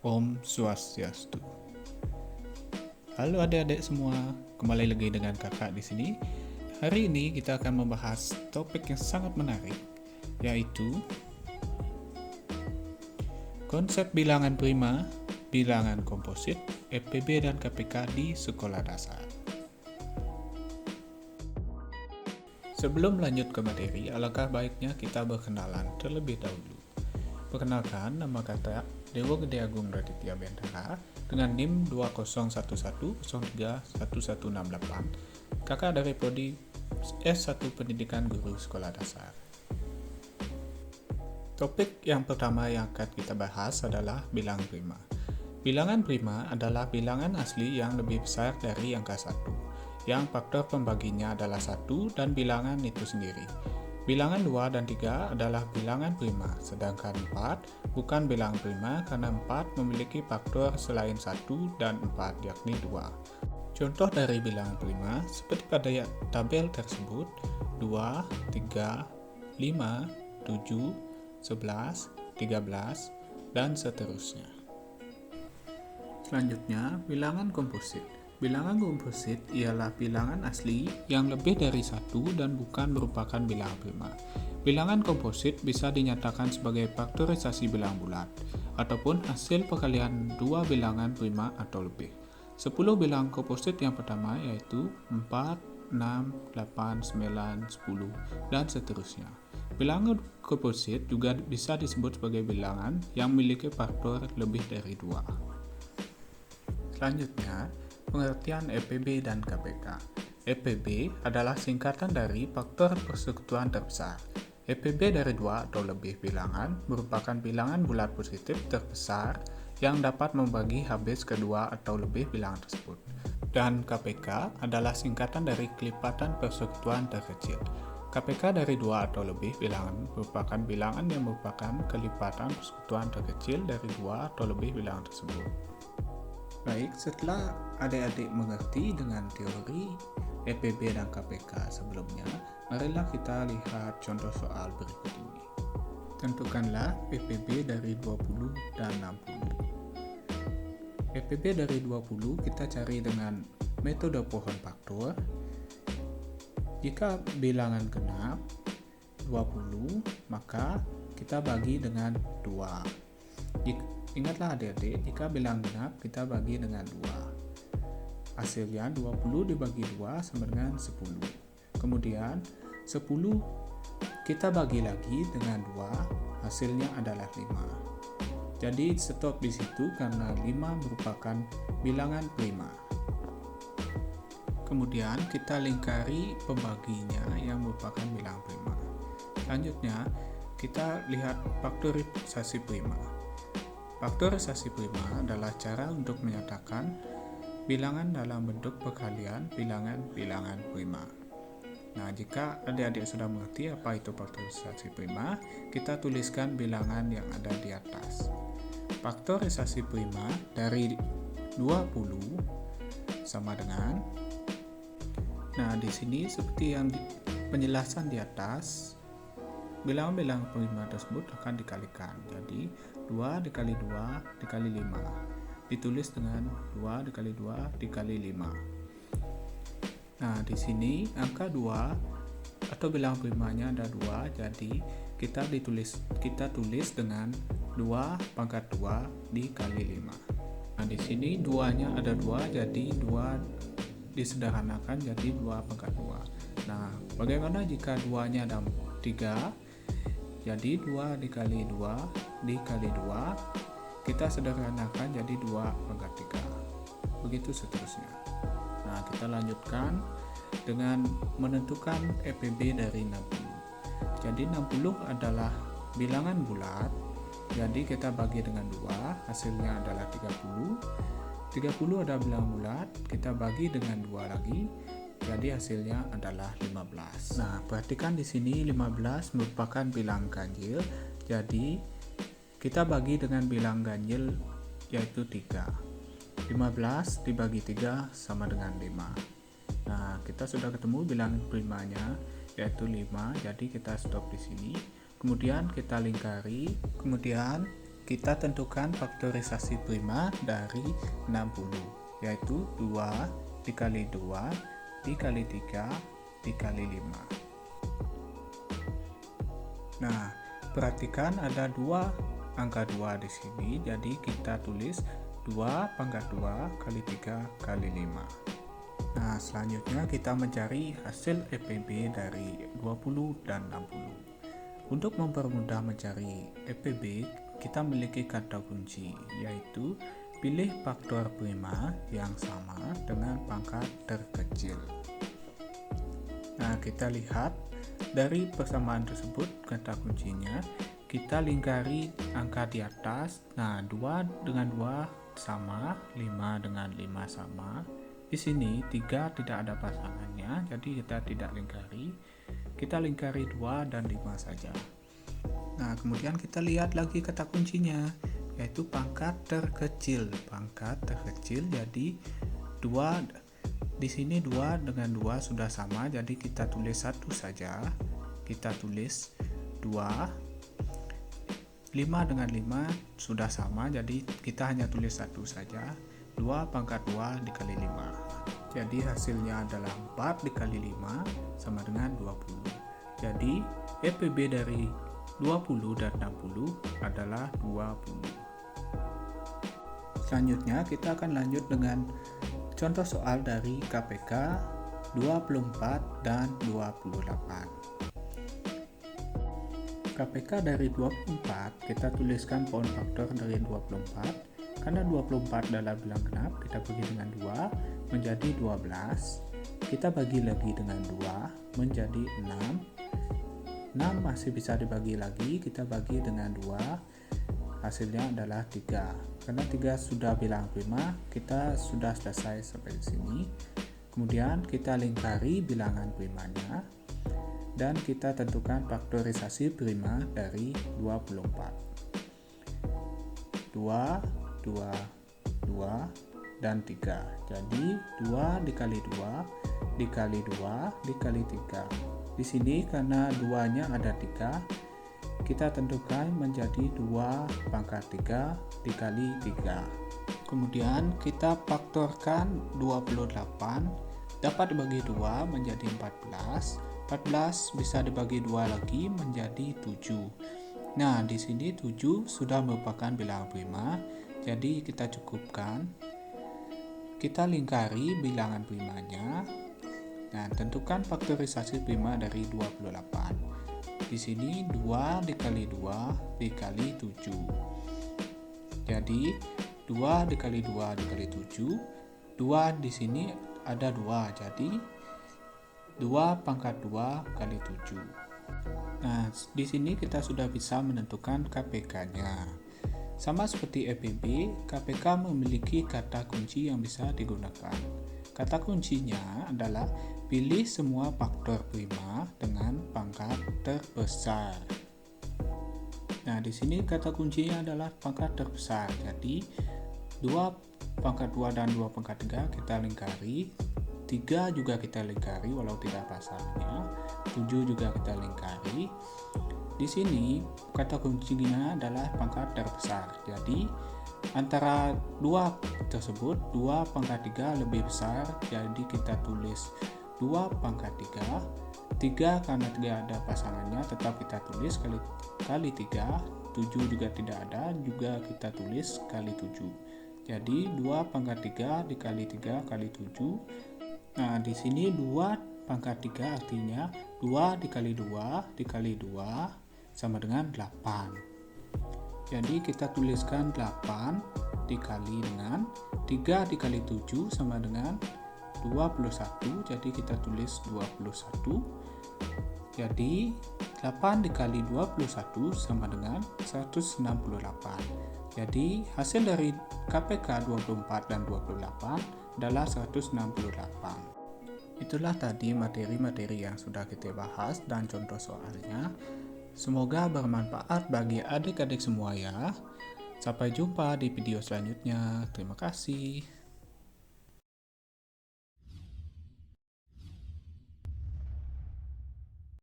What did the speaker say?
Om Swastiastu. Halo adik-adik semua, kembali lagi dengan kakak di sini. Hari ini kita akan membahas topik yang sangat menarik, yaitu konsep bilangan prima, bilangan komposit, EPB dan KPK di sekolah dasar. Sebelum lanjut ke materi, alangkah baiknya kita berkenalan terlebih dahulu. Perkenalkan, nama kata Dewo Gede Agung Raditya Bendara dengan NIM 2011031168, kakak dari Prodi S1 Pendidikan Guru Sekolah Dasar. Topik yang pertama yang akan kita bahas adalah bilangan prima. Bilangan prima adalah bilangan asli yang lebih besar dari angka 1, yang faktor pembaginya adalah 1 dan bilangan itu sendiri. Bilangan 2 dan 3 adalah bilangan prima, sedangkan 4 bukan bilangan prima karena 4 memiliki faktor selain 1 dan 4 yakni 2. Contoh dari bilangan prima seperti pada tabel tersebut 2, 3, 5, 7, 11, 13, dan seterusnya. Selanjutnya, bilangan komposit. Bilangan komposit ialah bilangan asli yang lebih dari 1 dan bukan merupakan bilangan prima. Bilangan komposit bisa dinyatakan sebagai faktorisasi bilangan bulat, ataupun hasil perkalian dua bilangan prima atau lebih. 10 bilangan komposit yang pertama yaitu 4, 6, 8, 9, 10, dan seterusnya. Bilangan komposit juga bisa disebut sebagai bilangan yang memiliki faktor lebih dari 2. Selanjutnya, pengertian EPB dan KPK. EPB adalah singkatan dari faktor persekutuan terbesar. EPB dari 2 atau lebih bilangan merupakan bilangan bulat positif terbesar yang dapat membagi habis kedua atau lebih bilangan tersebut. Dan KPK adalah singkatan dari kelipatan persekutuan terkecil. KPK dari 2 atau lebih bilangan merupakan bilangan yang merupakan kelipatan persekutuan terkecil dari 2 atau lebih bilangan tersebut. Baik, setelah adik-adik mengerti dengan teori EPB dan KPK sebelumnya, marilah kita lihat contoh soal berikut ini. Tentukanlah EPB dari 20 dan 60. EPB dari 20 kita cari dengan metode pohon faktor. Jika bilangan genap 20, maka kita bagi dengan 2. Ingatlah adik-adik, jika bilangan genap kita bagi dengan 2. Hasilnya 20 dibagi 2 sama dengan 10. Kemudian 10 kita bagi lagi dengan 2, hasilnya adalah 5. Jadi stop di situ karena 5 merupakan bilangan prima. Kemudian kita lingkari pembaginya yang merupakan bilangan prima. Selanjutnya kita lihat faktorisasi prima. Faktorisasi prima adalah cara untuk menyatakan bilangan dalam bentuk perkalian bilangan-bilangan prima. Nah, jika adik-adik sudah mengerti apa itu faktorisasi prima, kita tuliskan bilangan yang ada di atas. Faktorisasi prima dari 20 sama dengan, nah di sini seperti yang penjelasan di atas, bilangan-bilangan prima tersebut akan dikalikan. Jadi 2 dikali 2 dikali 5 ditulis dengan 2 dikali 2 dikali 5. Nah, di sini angka 2 atau bilangan primanya ada 2, jadi kita tulis dengan 2 pangkat 2 dikali 5. Nah, di sini 2-nya ada 2, jadi 2 disederhanakan jadi 2 pangkat 2. Nah, bagaimana jika 2-nya ada 3? Jadi 2 dikali 2 dikali 2 kita sederhanakan jadi 2 pangkat 3. Begitu seterusnya. Nah, kita lanjutkan dengan menentukan EPB dari 60. Jadi 60 adalah bilangan bulat. Jadi kita bagi dengan 2, hasilnya adalah 30. 30 adalah bilangan bulat, kita bagi dengan 2 lagi. Jadi hasilnya adalah 15. Nah, perhatikan di sini 15 merupakan bilangan ganjil. Jadi kita bagi dengan bilangan ganjil yaitu 3. 15 dibagi 3 sama dengan 5. Nah, kita sudah ketemu bilangan primanya yaitu 5. Jadi kita stop di sini. Kemudian kita lingkari. Kemudian kita tentukan faktorisasi prima dari 60, yaitu 2 dikali 2 dikali 3 dikali 5. Nah, perhatikan ada angka 2 di sini, jadi kita tulis 2 pangkat 2 kali 3 kali 5. Nah, selanjutnya kita mencari hasil EPB dari 20 dan 60. Untuk mempermudah mencari EPB, kita memiliki kata kunci, yaitu pilih faktor prima yang sama dengan pangkat terkecil. Nah, kita lihat dari persamaan tersebut, kata kuncinya kita lingkari angka di atas. Nah, 2 dengan 2 sama, 5 dengan 5 sama. Di sini 3 tidak ada pasangannya, jadi kita tidak lingkari. Kita lingkari 2 dan 5 saja. Nah, kemudian kita lihat lagi kata kuncinya, yaitu pangkat terkecil. Pangkat terkecil, jadi 2 di sini 2 dengan 2 sudah sama, jadi kita tulis 1 saja. Kita tulis 2. 5 dengan 5 sudah sama, jadi kita hanya tulis 1 saja. 2 pangkat 2 dikali 5. Jadi hasilnya adalah 4 dikali 5 sama dengan 20. Jadi EPB dari 20 dan 60 adalah 20. Selanjutnya kita akan lanjut dengan contoh soal dari KPK 24 dan 28. KPK dari 24, kita tuliskan poin faktor dari 24. Karena 24 adalah bilang genap, kita bagi dengan 2 menjadi 12. Kita bagi lagi dengan 2 menjadi 6. 6 masih bisa dibagi lagi, kita bagi dengan 2. Hasilnya adalah 3. Karena 3 sudah bilang prima, kita sudah selesai sampai di sini. Kemudian kita lingkari bilangan primanya dan kita tentukan faktorisasi prima dari 24. 2, 2, 2, dan 3. Jadi 2 dikali 2 dikali 2 dikali 3. Di sini karena 2-nya ada 3, kita tentukan menjadi 2 pangkat 3 dikali 3. Kemudian kita faktorkan 28 dapat dibagi 2 menjadi 14. 14 bisa dibagi 2 lagi menjadi 7. Nah, di sini 7 sudah merupakan bilangan prima, jadi kita cukupkan. Kita lingkari bilangan primanya. Nah, tentukan faktorisasi prima dari 28. Di sini 2 dikali 2 dikali 7. Jadi 2 dikali 2 dikali 7. 2 di sini ada 2, jadi 2 pangkat 2 kali 7. Nah, di sini kita sudah bisa menentukan KPK-nya. Sama seperti EPB, KPK memiliki kata kunci yang bisa digunakan. Kata kuncinya adalah pilih semua faktor prima dengan pangkat terbesar. Nah, di sini kata kuncinya adalah pangkat terbesar. Jadi 2 pangkat 2 dan 2 pangkat 3 kita lingkari. 3 juga kita lingkari walau tidak pasalnya. 7 juga kita lingkari. Di sini kata kuncinya adalah pangkat terbesar. Jadi antara 2 tersebut 2 pangkat 3 lebih besar, jadi kita tulis 2 pangkat 3. 3 karena 3 ada pasangannya tetap kita tulis kali 3. 7 juga tidak ada, juga kita tulis kali 7. Jadi 2 pangkat 3 dikali 3 kali 7. Nah, di sini 2 pangkat 3 artinya 2 dikali 2 dikali 2 sama dengan 8. Jadi kita tuliskan 8 dikali dengan 3 dikali 7 sama dengan 21. Jadi kita tulis 21. Jadi 8 dikali 21 sama dengan 168. Jadi hasil dari KPK 24 dan 28 adalah 168. Itulah tadi materi-materi yang sudah kita bahas dan contoh soalnya. Semoga bermanfaat bagi adik-adik semua ya. Sampai jumpa di video selanjutnya. Terima kasih.